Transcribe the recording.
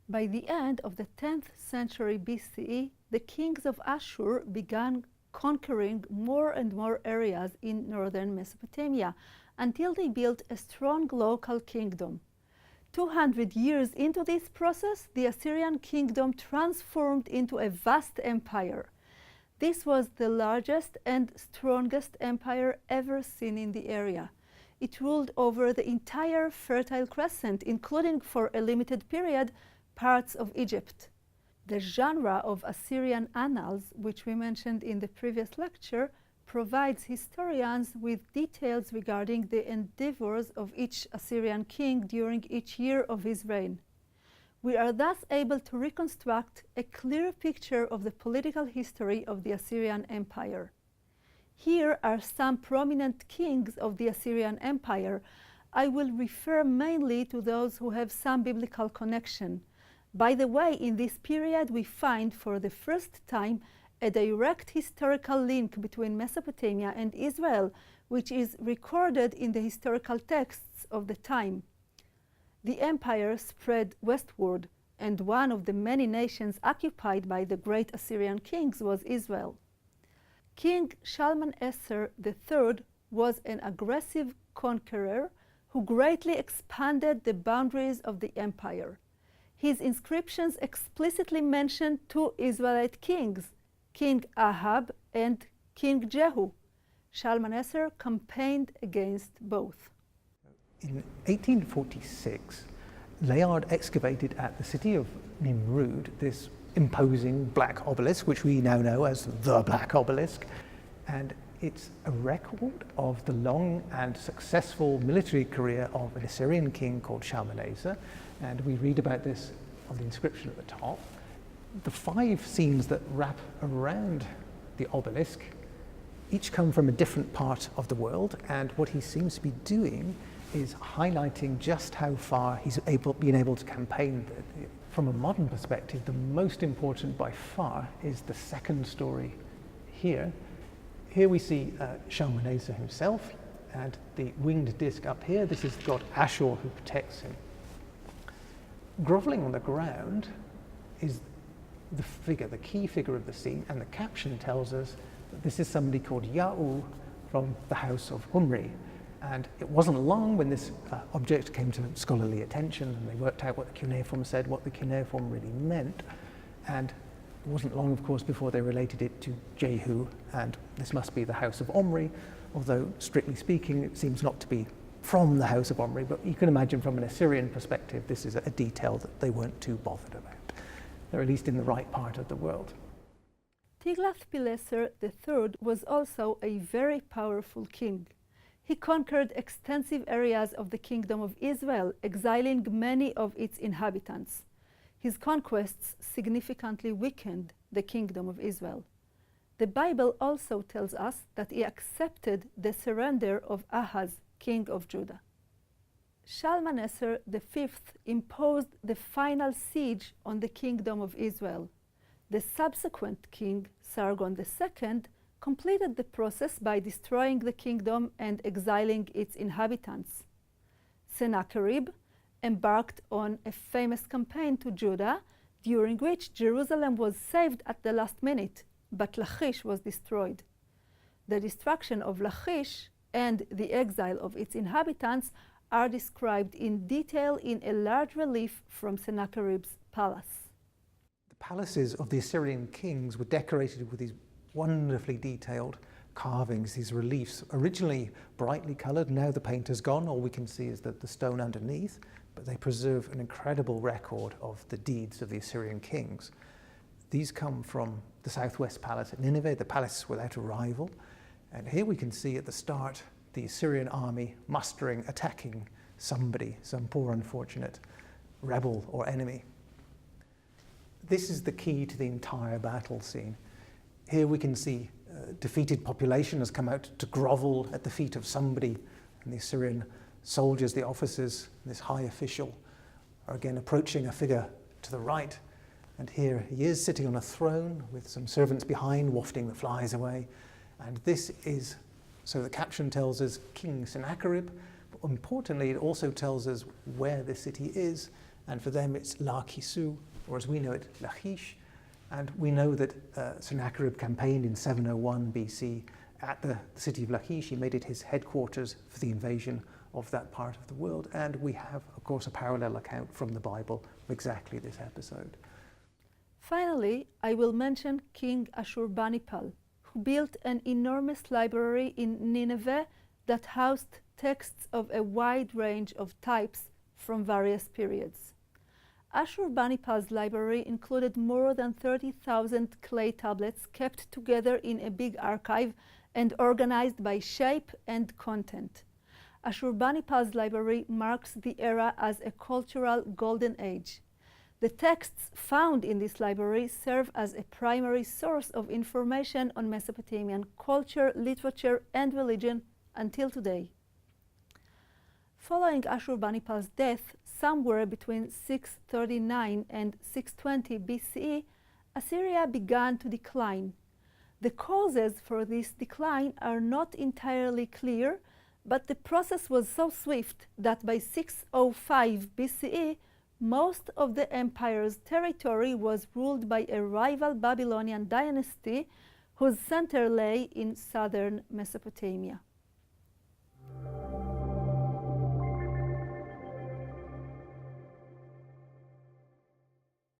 By the end of the 10th century BCE, the kings of Ashur began conquering more and more areas in northern Mesopotamia until they built a strong local kingdom. 200 years into this process, the Assyrian kingdom transformed into a vast empire. This was the largest and strongest empire ever seen in the area. It ruled over the entire Fertile Crescent, including, for a limited period, parts of Egypt. The genre of Assyrian annals, which we mentioned in the previous lecture, provides historians with details regarding the endeavors of each Assyrian king during each year of his reign. We are thus able to reconstruct a clear picture of the political history of the Assyrian Empire. Here are some prominent kings of the Assyrian Empire. I will refer mainly to those who have some biblical connection. By the way, in this period we find for the first time a direct historical link between Mesopotamia and Israel, which is recorded in the historical texts of the time. The empire spread westward, and one of the many nations occupied by the great Assyrian kings was Israel. King Shalmaneser III was an aggressive conqueror who greatly expanded the boundaries of the empire. His inscriptions explicitly mention two Israelite kings, King Ahab and King Jehu. Shalmaneser campaigned against both. In 1846, Layard excavated at the city of Nimrud this imposing black obelisk, which we now know as the Black Obelisk, and it's a record of the long and successful military career of an Assyrian king called Shalmaneser, and we read about this on the inscription at the top. The 5 scenes that wrap around the obelisk each come from a different part of the world, and what he seems to be doing is highlighting just how far he's been able to campaign. From a modern perspective, the most important by far is the second story here. Here we see Shalmaneser himself, and the winged disc up here, this is the god Ashur who protects him. Groveling on the ground is the figure, the key figure of the scene, and the caption tells us that this is somebody called Yahu from the house of Umri. And it wasn't long when this object came to scholarly attention and they worked out what the cuneiform said, what the cuneiform really meant. And it wasn't long, of course, before they related it to Jehu, and this must be the house of Omri, although strictly speaking it seems not to be from the house of Omri, but you can imagine from an Assyrian perspective this is a detail that they weren't too bothered about. They're at least in the right part of the world. Tiglath-Pileser III was also a very powerful king. He conquered extensive areas of the Kingdom of Israel, exiling many of its inhabitants. His conquests significantly weakened the Kingdom of Israel. The Bible also tells us that he accepted the surrender of Ahaz, king of Judah. Shalmaneser V imposed the final siege on the Kingdom of Israel. The subsequent king, Sargon II, completed the process by destroying the kingdom and exiling its inhabitants. Sennacherib embarked on a famous campaign to Judah, during which Jerusalem was saved at the last minute, but Lachish was destroyed. The destruction of Lachish and the exile of its inhabitants are described in detail in a large relief from Sennacherib's palace. The palaces of the Assyrian kings were decorated with these wonderfully detailed carvings, these reliefs, originally brightly coloured. Now the paint has gone, all we can see is the stone underneath, but they preserve an incredible record of the deeds of the Assyrian kings. These come from the southwest palace at Nineveh, the palace without a rival, and here we can see at the start the Assyrian army mustering, attacking somebody, some poor unfortunate rebel or enemy. This is the key to the entire battle scene. Here we can see a defeated population has come out to grovel at the feet of somebody, and the Assyrian soldiers, the officers, this high official, are again approaching a figure to the right, and here he is sitting on a throne with some servants behind wafting the flies away, and this is, so the caption tells us, King Sennacherib, but importantly it also tells us where the city is, and for them it's Lachisu, or as we know it, Lachish. And we know that Sennacherib campaigned in 701 BC at the city of Lachish. He made it his headquarters for the invasion of that part of the world. And we have, of course, a parallel account from the Bible of exactly this episode. Finally, I will mention King Ashurbanipal, who built an enormous library in Nineveh that housed texts of a wide range of types from various periods. Ashurbanipal's library included more than 30,000 clay tablets kept together in a big archive and organized by shape and content. Ashurbanipal's library marks the era as a cultural golden age. The texts found in this library serve as a primary source of information on Mesopotamian culture, literature, and religion until today. Following Ashurbanipal's death, somewhere between 639 and 620 BCE, Assyria began to decline. The causes for this decline are not entirely clear, but the process was so swift that by 605 BCE, most of the empire's territory was ruled by a rival Babylonian dynasty whose center lay in southern Mesopotamia.